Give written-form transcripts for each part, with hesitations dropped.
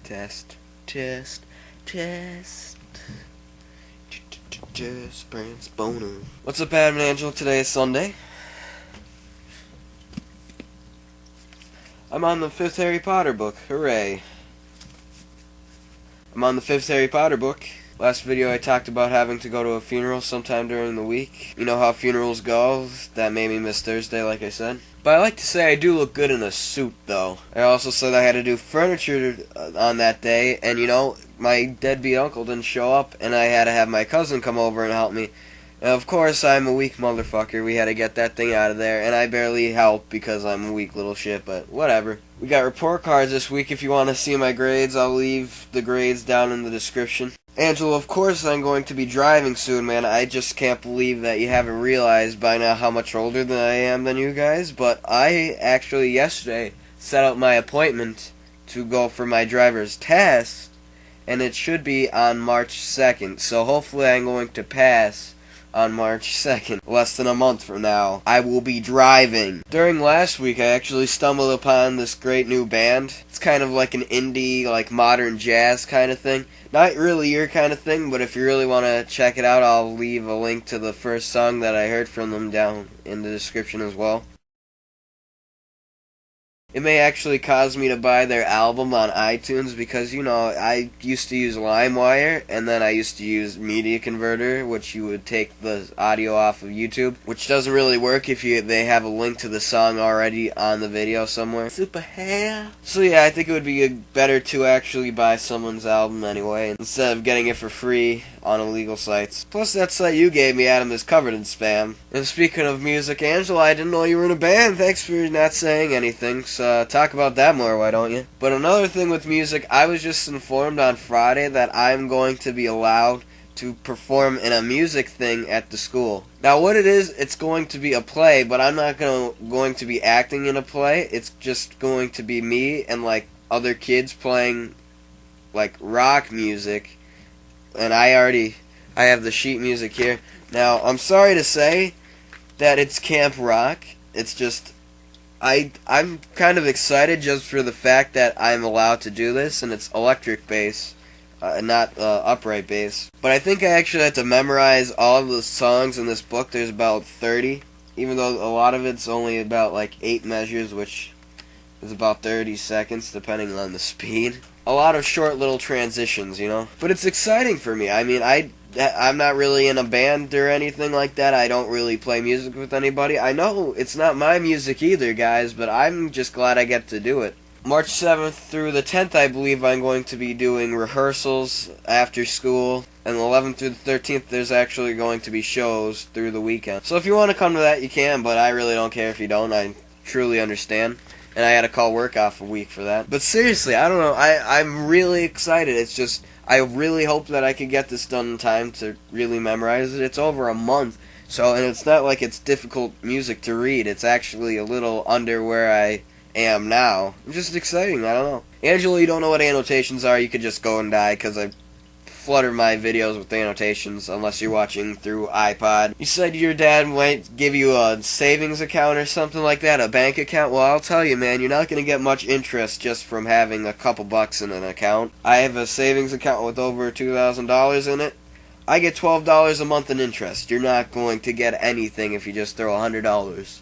Test, test, test. Just Brand's boner. What's up, Adam and Angelo? Today is Sunday. I'm on the 5th Harry Potter book. Hooray. I'm on the 5th Harry Potter book. Last video I talked about having to go to a funeral sometime during the week. You know how funerals go. That made me miss Thursday, like I said. But I like to say I do look good in a suit, though. I also said I had to do furniture on that day, and you know, my deadbeat uncle didn't show up, and I had to have my cousin come over and help me. And of course, I'm a weak motherfucker. We had to get that thing out of there, and I barely helped because I'm a weak little shit, but whatever. We got report cards this week. If you want to see my grades, I'll leave the grades down in the description. Angelo, of course I'm going to be driving soon, man. I just can't believe that you haven't realized by now how much older than I am than you guys, but I actually yesterday set up my appointment to go for my driver's test, and it should be on March 2nd, so hopefully I'm going to pass on March 2nd. Less than a month from now, I will be driving. During last week, I actually stumbled upon this great new band. It's kind of like an indie, like modern jazz kind of thing. Not really your kind of thing, but if you really want to check it out, I'll leave a link to the first song that I heard from them down in the description as well. It may actually cause me to buy their album on iTunes because, you know, I used to use LimeWire, and then I used to use Media Converter, which you would take the audio off of YouTube, which doesn't really work if they have a link to the song already on the video somewhere. Super hair. So yeah, I think it would be better to actually buy someone's album anyway, instead of getting it for free on illegal sites. Plus, that site you gave me, Adam, is covered in spam. And speaking of music, Angelo, I didn't know you were in a band. Thanks for not saying anything. So talk about that more, why don't you? But another thing with music, I was just informed on Friday that I'm going to be allowed to perform in a music thing at the school. Now what it is, it's going to be a play, but I'm not going to be acting in a play. It's just going to be me and like other kids playing like rock music. And I have the sheet music here. Now, I'm sorry to say that it's camp rock. It's just, I'm kind of excited just for the fact that I'm allowed to do this, and it's electric bass, not upright bass. But I think I actually have to memorize all of the songs in this book. There's about 30, even though a lot of it's only about like 8 measures, which is about 30 seconds, depending on the speed. A lot of short little transitions, you know? But it's exciting for me. I mean, I'm not really in a band or anything like that. I don't really play music with anybody. I know it's not my music either, guys, but I'm just glad I get to do it. March 7th through the 10th, I believe I'm going to be doing rehearsals after school. And the 11th through the 13th, there's actually going to be shows through the weekend. So if you want to come to that, you can, but I really don't care if you don't. I truly understand. And I had to call work off a week for that. But seriously, I don't know. I'm really excited. It's just, I really hope that I could get this done in time to really memorize it. It's over a month. So, and it's not like it's difficult music to read. It's actually a little under where I am now. It's just exciting. I don't know. Angelo, you don't know what annotations are. You could just go and die because I flutter my videos with annotations unless you're watching through iPod. You said your dad might give you a savings account or something like that, a bank account. Well, I'll tell you, man, you're not going to get much interest just from having a couple bucks in an account. I have a savings account with over $2,000 in it. I get $12 a month in interest. You're not going to get anything if you just throw $100.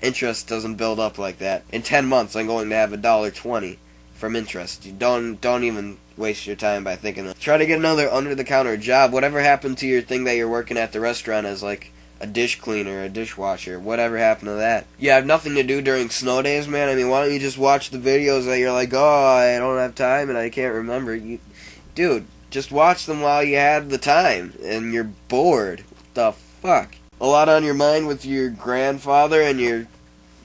Interest doesn't build up like that. In 10 months, I'm going to have $1.20 from interest. You don't even waste your time by thinking that. Try to get another under-the-counter job. Whatever happened to your thing that you're working at the restaurant as like a dish cleaner, a dishwasher? Whatever happened to that? You have nothing to do during snow days, man? I mean, why don't you just watch the videos that you're like, oh, I don't have time and I can't remember. Dude, just watch them while you have the time and you're bored. What the fuck? A lot on your mind with your grandfather and your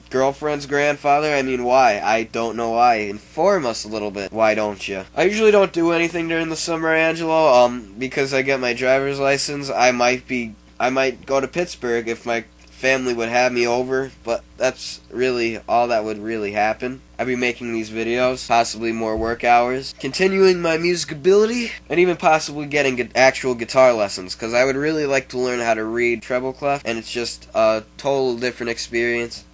girlfriend's grandfather? I mean, why? I don't know why. Inform us a little bit. Why don't you? I usually don't do anything during the summer, Angelo, because I get my driver's license. I might go to Pittsburgh if my family would have me over, but that's really all that would really happen. I'd be making these videos, possibly more work hours, continuing my music ability, and even possibly getting actual guitar lessons, because I would really like to learn how to read treble clef, and it's just a total different experience.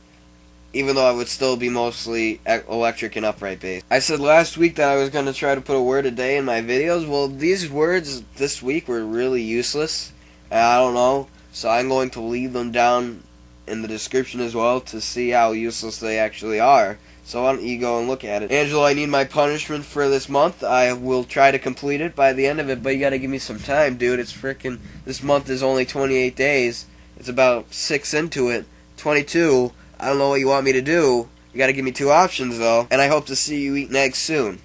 even though I would still be mostly electric and upright bass. I said last week that I was going to try to put a word a day in my videos. Well, these words this week were really useless. I don't know, so I'm going to leave them down in the description as well to see how useless they actually are. So why don't you go and look at it. Angelo, I need my punishment for this month. I will try to complete it by the end of it, but you gotta give me some time, dude. It's freaking, this month is only 28 days. It's about 6 into it. 22. I don't know what you want me to do. You gotta give me 2 options, though. And I hope to see you eating eggs soon.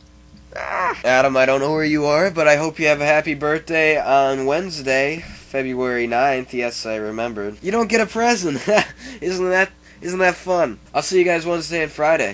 Adam, I don't know where you are, but I hope you have a happy birthday on Wednesday, February 9th. Yes, I remembered. You don't get a present. Isn't that fun? I'll see you guys Wednesday and Friday.